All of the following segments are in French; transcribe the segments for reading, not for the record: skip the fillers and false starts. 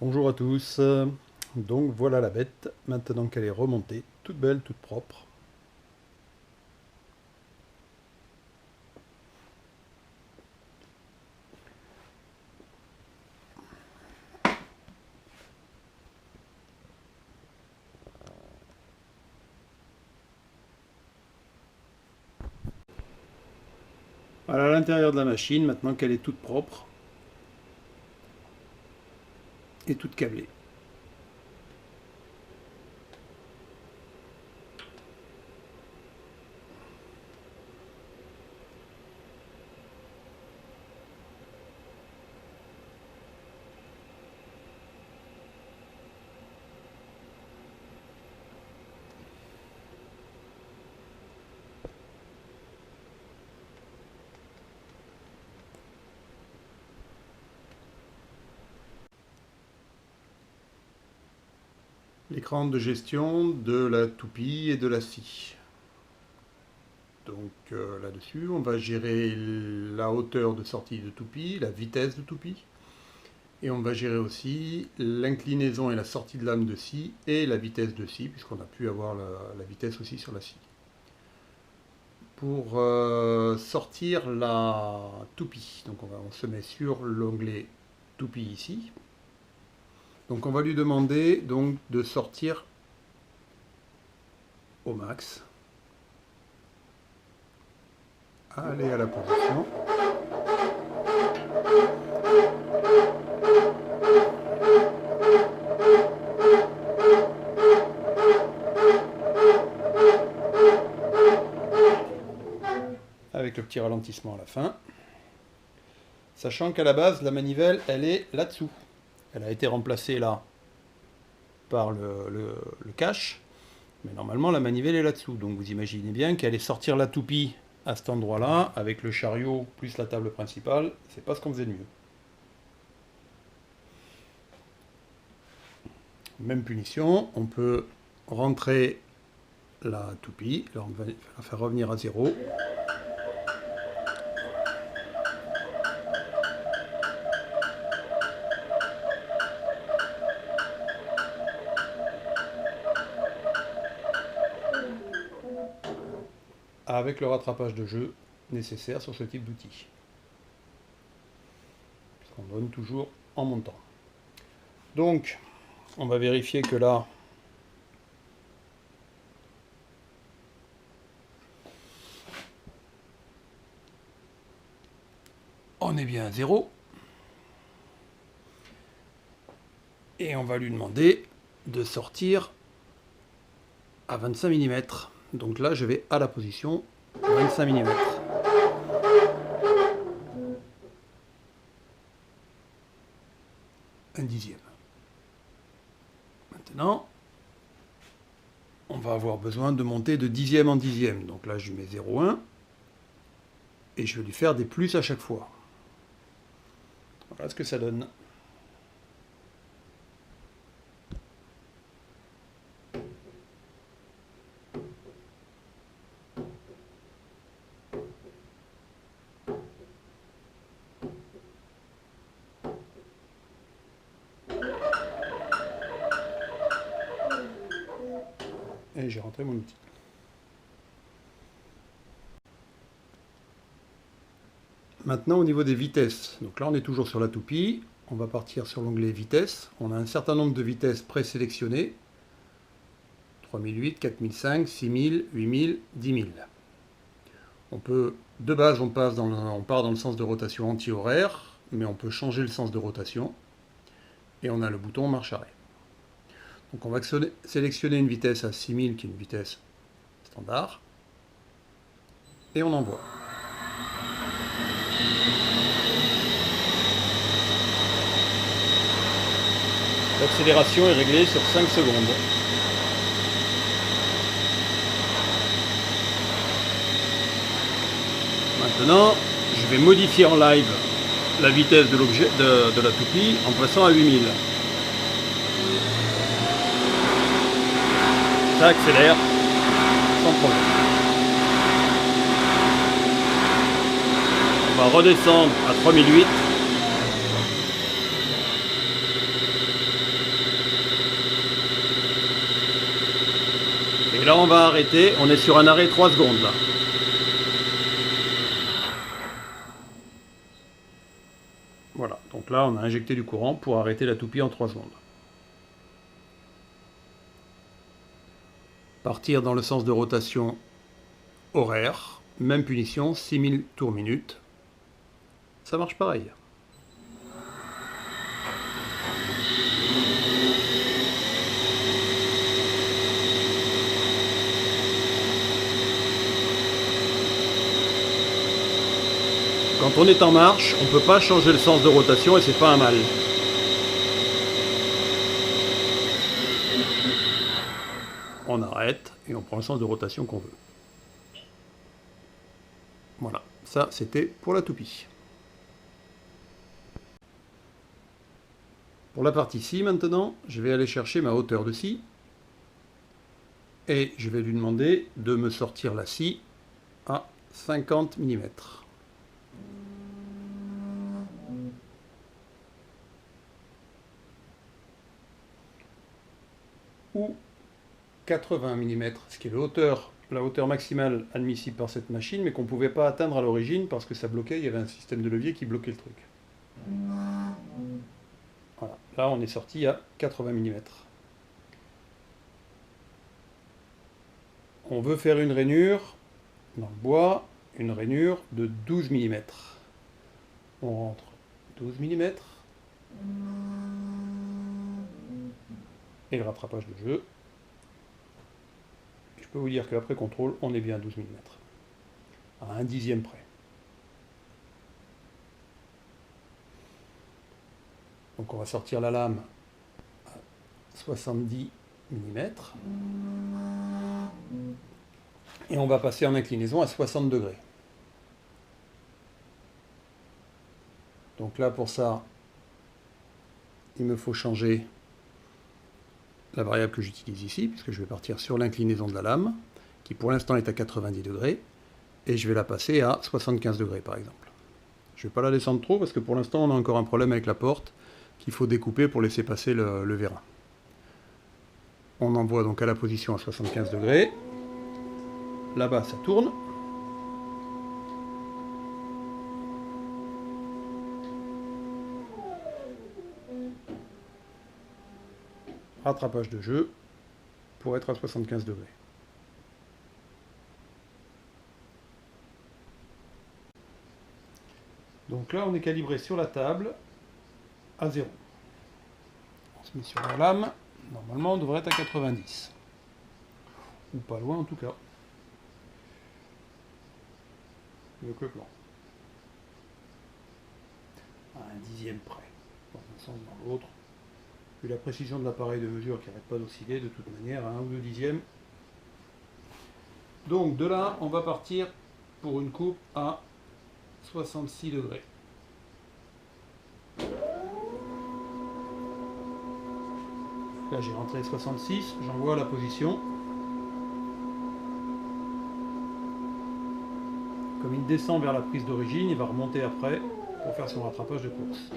Bonjour à tous. Donc voilà la bête, maintenant qu'elle est remontée, toute belle, toute propre. Voilà l'intérieur de la machine, maintenant qu'elle est toute propre et toute câblée. L'écran de gestion de la toupie et de la scie. Donc là-dessus, on va gérer la hauteur de sortie de toupie, la vitesse de toupie, et on va gérer aussi l'inclinaison et la sortie de lame de scie et la vitesse de scie, puisqu'on a pu avoir la vitesse aussi sur la scie. Pour sortir la toupie, donc on se met sur l'onglet toupie ici. Donc on va lui demander donc de sortir au max. Aller à la position. Avec le petit ralentissement à la fin. Sachant qu'à la base, la manivelle, elle est là-dessous. Elle a été remplacée là par le cache. Mais normalement, la manivelle est là-dessous. Donc vous imaginez bien qu'elle est sortir la toupie à cet endroit-là, avec le chariot plus la table principale, c'est pas ce qu'on faisait de mieux. Même punition, on peut rentrer la toupie, alors on va la faire revenir à 0. Avec le rattrapage de jeu nécessaire sur ce type d'outil. Puisqu'on donne toujours en montant. Donc, on va vérifier que là, on est bien à 0. Et on va lui demander de sortir à 25 mm. Donc là, je vais à la position 25 mm. Un dixième. Maintenant, on va avoir besoin de monter de dixième en dixième. Donc là, je lui mets 0,1. Et je vais lui faire des plus à chaque fois. Voilà ce que ça donne. Et j'ai rentré mon outil. Maintenant au niveau des vitesses, donc là on est toujours sur la toupie, on va partir sur l'onglet vitesse, on a un certain nombre de vitesses présélectionnées, 3008, 4005, 6000, 8000, 10000. On peut, de base on part dans le sens de rotation anti-horaire, mais on peut changer le sens de rotation, et on a le bouton marche arrêt. Donc on va sélectionner une vitesse à 6000 qui est une vitesse standard, et on envoie. L'accélération est réglée sur 5 secondes. Maintenant, je vais modifier en live la vitesse de la toupie en passant à 8000. Ça accélère sans problème. On va redescendre à 3008. va arrêter. On est sur un arrêt 3 secondes là. Voilà, donc là on a injecté du courant pour arrêter la toupie en 3 secondes. Partir dans le sens de rotation horaire, même punition, 6000 tours minute. Ça marche pareil. Quand on est en marche, on ne peut pas changer le sens de rotation et c'est pas un mal. On arrête et on prend le sens de rotation qu'on veut. Voilà, ça c'était pour la toupie. Pour la partie scie maintenant, je vais aller chercher ma hauteur de scie et je vais lui demander de me sortir la scie à 50 mm. Ou 80 mm, ce qui est la hauteur maximale admissible par cette machine, mais qu'on ne pouvait pas atteindre à l'origine parce que ça bloquait, il y avait un système de levier qui bloquait le truc. Voilà, là on est sorti à 80 mm. On veut faire une rainure dans le bois, une rainure de 12 mm. On rentre 12 mm. Et le rattrapage de jeu. Je peux vous dire qu'après contrôle, on est bien à 12 mm. À un dixième près. Donc on va sortir la lame à 70 mm. Et on va passer en inclinaison à 60 degrés. Donc là pour ça, il me faut changer la variable que j'utilise ici, puisque je vais partir sur l'inclinaison de la lame, qui pour l'instant est à 90 degrés, et je vais la passer à 75 degrés par exemple. Je ne vais pas la descendre trop, parce que pour l'instant on a encore un problème avec la porte, qu'il faut découper pour laisser passer le vérin. On envoie donc à la position à 75 degrés, là-bas ça tourne, rattrapage de jeu pour être à 75 degrés. Donc là on est calibré sur la table à 0. On se met sur la lame, normalement on devrait être à 90. Ou pas loin en tout cas. Mieux que le plan. À un dixième près, dans un sens dans l'autre. Vu la précision de l'appareil de mesure qui n'arrête pas d'osciller de toute manière à 1 ou 2 dixièmes. Donc de là, on va partir pour une coupe à 66 degrés. Là j'ai rentré 66, j'envoie la position. Comme il descend vers la prise d'origine, il va remonter après pour faire son rattrapage de course.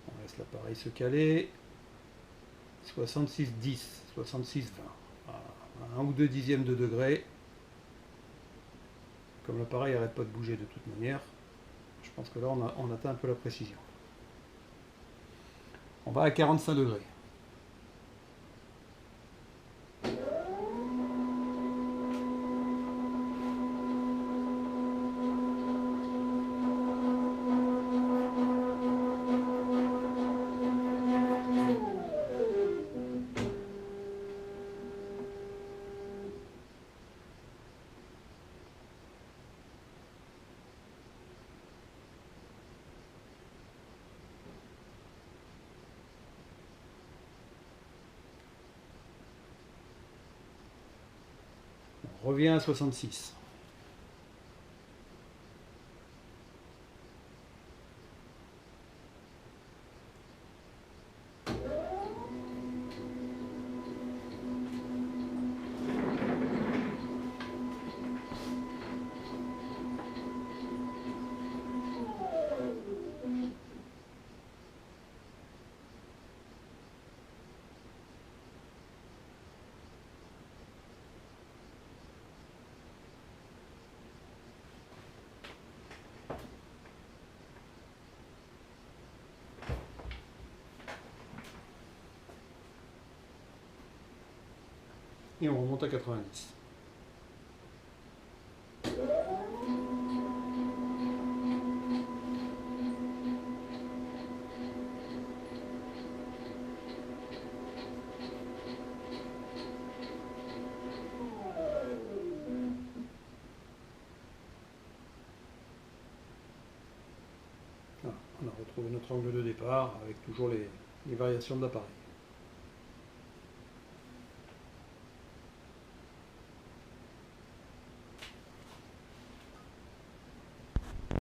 On laisse l'appareil se caler. 66-10, 66-20. À 1 ou 2 dixièmes de degré. Comme l'appareil n'arrête pas de bouger de toute manière, je pense que là on atteint un peu la précision. On va à 45 degrés. On revient à 66. et on remonte à 90. Voilà, on a retrouvé notre angle de départ avec toujours les variations de l'appareil.